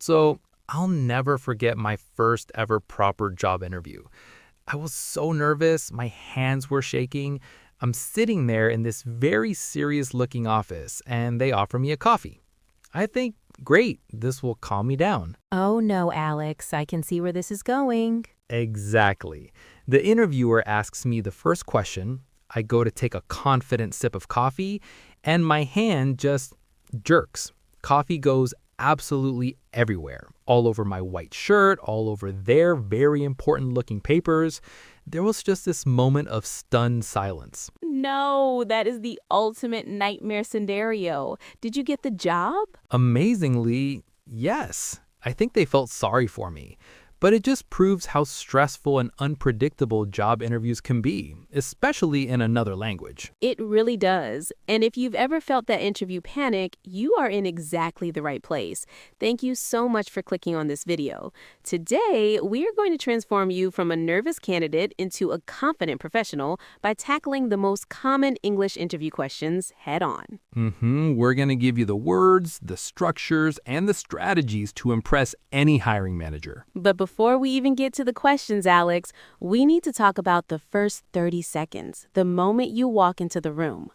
So I'll never forget my first ever proper job interview. I was so nervous, my hands were shaking. I'm sitting there in this very serious looking office, and they offer me a coffee. I think, great, this will calm me down. Oh no, Alex, I can see where this is going. Exactly. The interviewer asks me the first question. I go to take a confident sip of coffee, and my hand just jerks. Coffee goes absolutely everywhere, all over my white shirt, all over their very important looking papers. There was just this moment of stunned silence. No, that is the ultimate nightmare scenario. Did you get the job? Amazingly, yes. I think they felt sorry for me. But it just proves how stressful and unpredictable job interviews can be, especially in another language. It really does. And if you've ever felt that interview panic, you are in exactly the right place. Thank you so much for clicking on this video. Today, we are going to transform you from a nervous candidate into a confident professional by tackling the most common English interview questions head on. We're going to give you the words, the structures, and the strategies to impress any hiring manager. But before we even get to the questions, Alex, we need to talk about the first 30 seconds, the moment you walk into the room.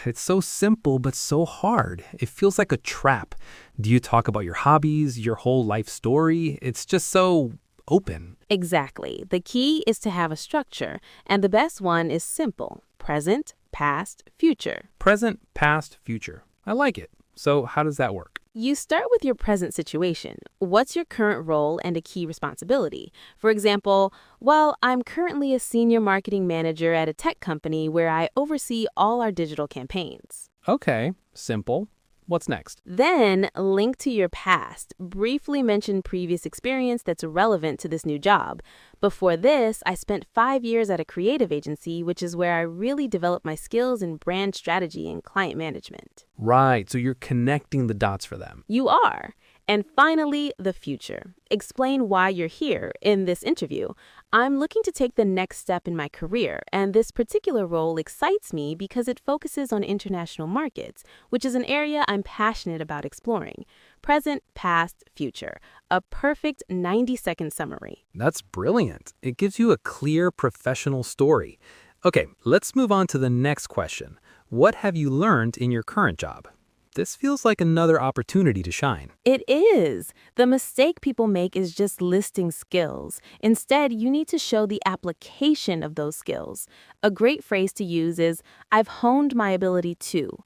It's so simple, but so hard. It feels like a trap. Do you talk about your hobbies, your whole life story? It's just so open. Exactly. The key is to have a structure, and the best one is simple: present, past, future. Present, past, future. I like it. So how does that work? You start with your present situation. What's your current role and a key responsibility? For example, well, I'm currently a senior marketing manager at a tech company where I oversee all our digital campaigns. Okay, simple. What's next? Then link to your past. Briefly mention previous experience that's relevant to this new job. Before this, I spent 5 years at a creative agency, which is where I really developed my skills in brand strategy and client management. Right, so you're connecting the dots for them. You are. And finally, the future. Explain why you're here in this interview. I'm looking to take the next step in my career, and this particular role excites me because it focuses on international markets, which is an area I'm passionate about exploring. Present, past, future. A perfect 90-second summary. That's brilliant. It gives you a clear professional story. Okay, let's move on to the next question. What have you learned in your current job? This feels like another opportunity to shine. It is. The mistake people make is just listing skills. Instead, you need to show the application of those skills. A great phrase to use is, I've honed my ability to.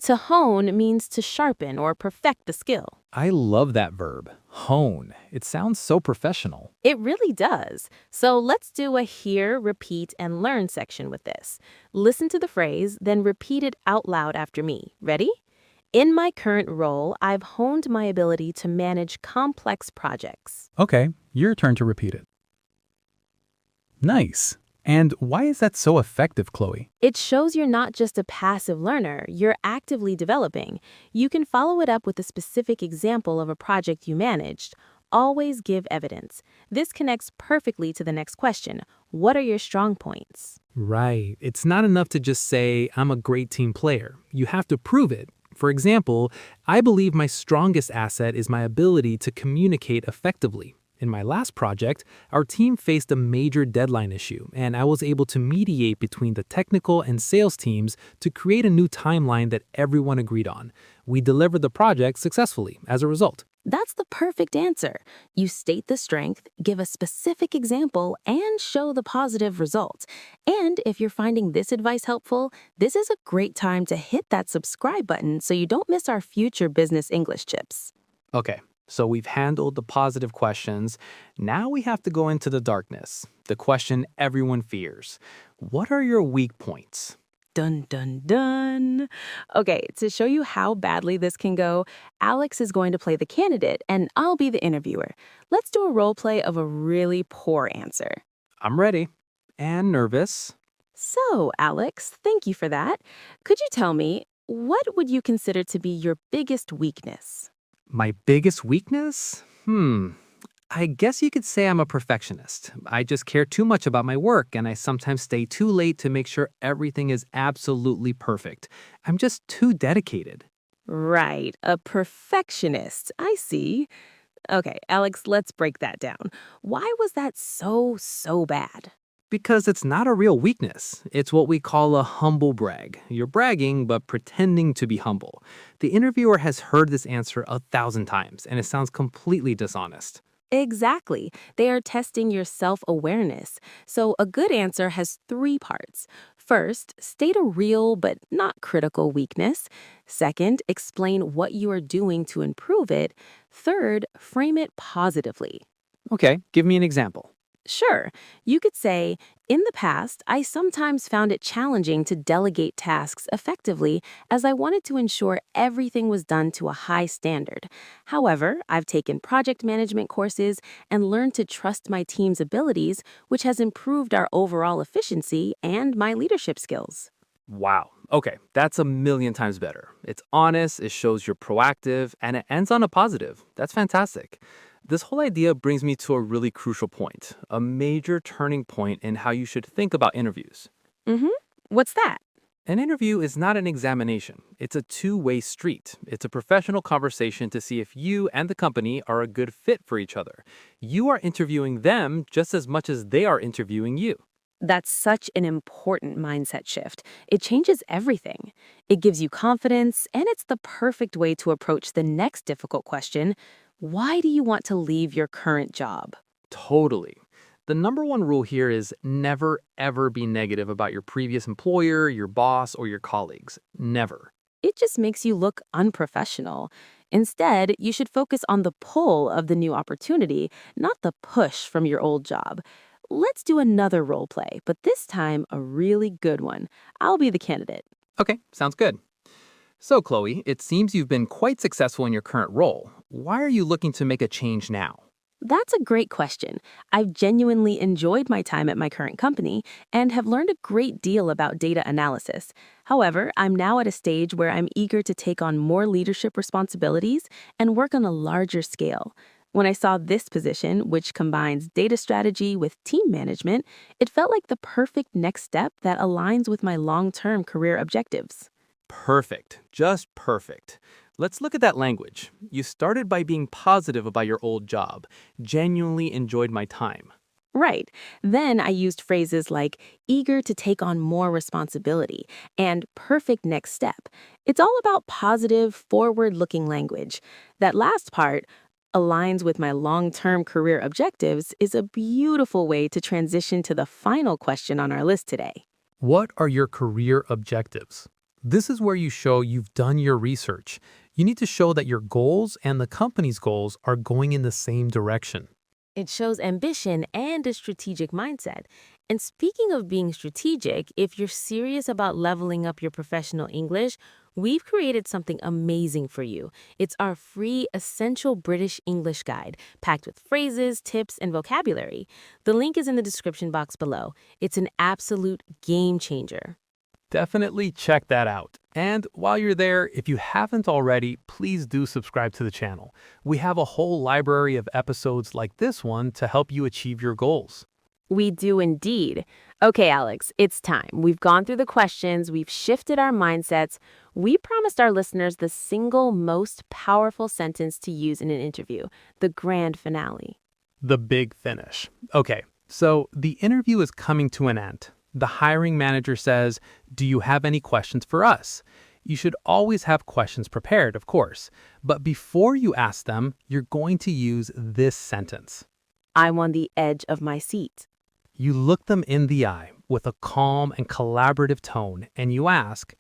To hone means to sharpen or perfect the skill. I love that verb, hone. It sounds so professional. It really does. So let's do a hear, repeat, and learn section with this. Listen to the phrase, then repeat it out loud after me. Ready? In my current role, I've honed my ability to manage complex projects. Okay, your turn to repeat it. Nice. And why is that so effective, Chloe? It shows you're not just a passive learner, you're actively developing. You can follow it up with a specific example of a project you managed. Always give evidence. This connects perfectly to the next question. What are your strong points? Right. It's not enough to just say, I'm a great team player. You have to prove it. For example, I believe my strongest asset is my ability to communicate effectively. In my last project, our team faced a major deadline issue, and I was able to mediate between the technical and sales teams to create a new timeline that everyone agreed on. We delivered the project successfully as a result. That's the perfect answer. You state the strength, give a specific example, and show the positive results. And if you're finding this advice helpful, this is a great time to hit that subscribe button so you don't miss our future business English tips. Okay, so we've handled the positive questions. Now we have to go into the darkness, the question everyone fears. What are your weak points? Dun, dun, dun. Okay, to show you how badly this can go, Alex is going to play the candidate and I'll be the interviewer. Let's do a role play of a really poor answer. I'm ready. And nervous. So, Alex, thank you for that. Could you tell me, what would you consider to be your biggest weakness? My biggest weakness? I guess you could say I'm a perfectionist. I just care too much about my work, and I sometimes stay too late to make sure everything is absolutely perfect. I'm just too dedicated. Right, a perfectionist. I see. Okay, Alex, let's break that down. Why was that so bad? Because it's not a real weakness. It's what we call a humble brag. You're bragging, but pretending to be humble. The interviewer has heard this answer 1,000 times, and it sounds completely dishonest. Exactly. They are testing your self awareness. So, a good answer has three parts. First, state a real but not critical weakness. Second, explain what you are doing to improve it. Third, frame it positively. Okay, give me an example. Sure, you could say, in the past, I sometimes found it challenging to delegate tasks effectively as I wanted to ensure everything was done to a high standard. However, I've taken project management courses and learned to trust my team's abilities, which has improved our overall efficiency and my leadership skills. Wow. Okay, that's a million times better. It's honest, it shows you're proactive, and it ends on a positive. That's fantastic. This whole idea brings me to a really crucial point, a major turning point in how you should think about interviews. Mm-hmm. What's that? An interview is not an examination. It's a two-way street. It's a professional conversation to see if you and the company are a good fit for each other. You are interviewing them just as much as they are interviewing you. That's such an important mindset shift. It changes everything. It gives you confidence, and it's the perfect way to approach the next difficult question. Why do you want to leave your current job? Totally. The number one rule here is never, ever be negative about your previous employer, your boss, or your colleagues. Never. It just makes you look unprofessional. Instead, you should focus on the pull of the new opportunity, not the push from your old job. Let's do another role play, but this time a really good one. I'll be the candidate. Okay, sounds good. So, Chloe, it seems you've been quite successful in your current role. Why are you looking to make a change now? That's a great question. I've genuinely enjoyed my time at my current company and have learned a great deal about data analysis. However, I'm now at a stage where I'm eager to take on more leadership responsibilities and work on a larger scale. When I saw this position, which combines data strategy with team management, it felt like the perfect next step that aligns with my long-term career objectives. Perfect. Just perfect. Let's look at that language. You started by being positive about your old job. Genuinely enjoyed my time. Right. Then I used phrases like eager to take on more responsibility and perfect next step. It's all about positive, forward looking language. That last part, aligns with my long term career objectives, is a beautiful way to transition to the final question on our list today. What are your career objectives? This is where you show you've done your research. You need to show that your goals and the company's goals are going in the same direction. It shows ambition and a strategic mindset. And speaking of being strategic, if you're serious about leveling up your professional English, we've created something amazing for you. It's our free Essential British English Guide, packed with phrases, tips, and vocabulary. The link is in the description box below. It's an absolute game changer. Definitely check that out. And while you're there, if you haven't already, please do subscribe to the channel. We have a whole library of episodes like this one to help you achieve your goals. We do indeed. Okay, Alex, it's time. We've gone through the questions, we've shifted our mindsets. We promised our listeners the single most powerful sentence to use in an interview, the grand finale. The big finish. Okay, so the interview is coming to an end. The hiring manager says, "Do you have any questions for us?" You should always have questions prepared, of course. But before you ask them, you're going to use this sentence. I'm on the edge of my seat. You look them in the eye with a calm and collaborative tone, and you ask,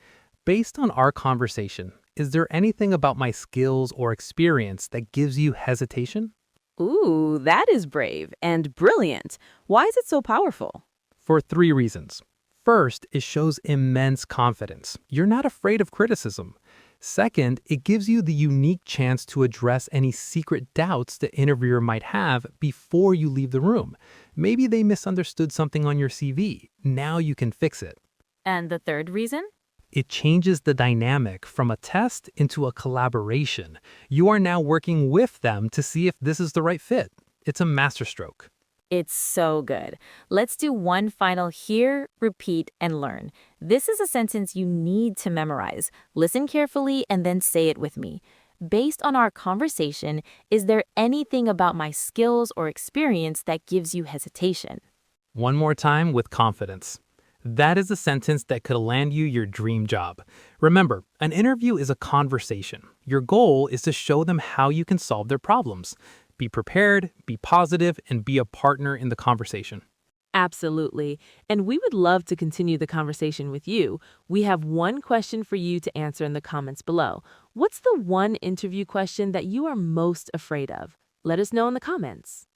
"Based on our conversation, is there anything about my skills or experience that gives you hesitation?" Ooh, that is brave and brilliant. Why is it so powerful? For three reasons. First, it shows immense confidence. You're not afraid of criticism. Second, it gives you the unique chance to address any secret doubts the interviewer might have before you leave the room. Maybe they misunderstood something on your CV. Now you can fix it. And the third reason? It changes the dynamic from a test into a collaboration. You are now working with them to see if this is the right fit. It's a masterstroke. It's so good. Let's do one final hear, repeat, and learn. This is a sentence you need to memorize. Listen carefully and then say it with me. Based on our conversation, is there anything about my skills or experience that gives you hesitation? One more time with confidence. That is a sentence that could land you your dream job. Remember, an interview is a conversation. Your goal is to show them how you can solve their problems. Be prepared, be positive, and be a partner in the conversation. Absolutely. And we would love to continue the conversation with you. We have one question for you to answer in the comments below. What's the one interview question that you are most afraid of? Let us know in the comments.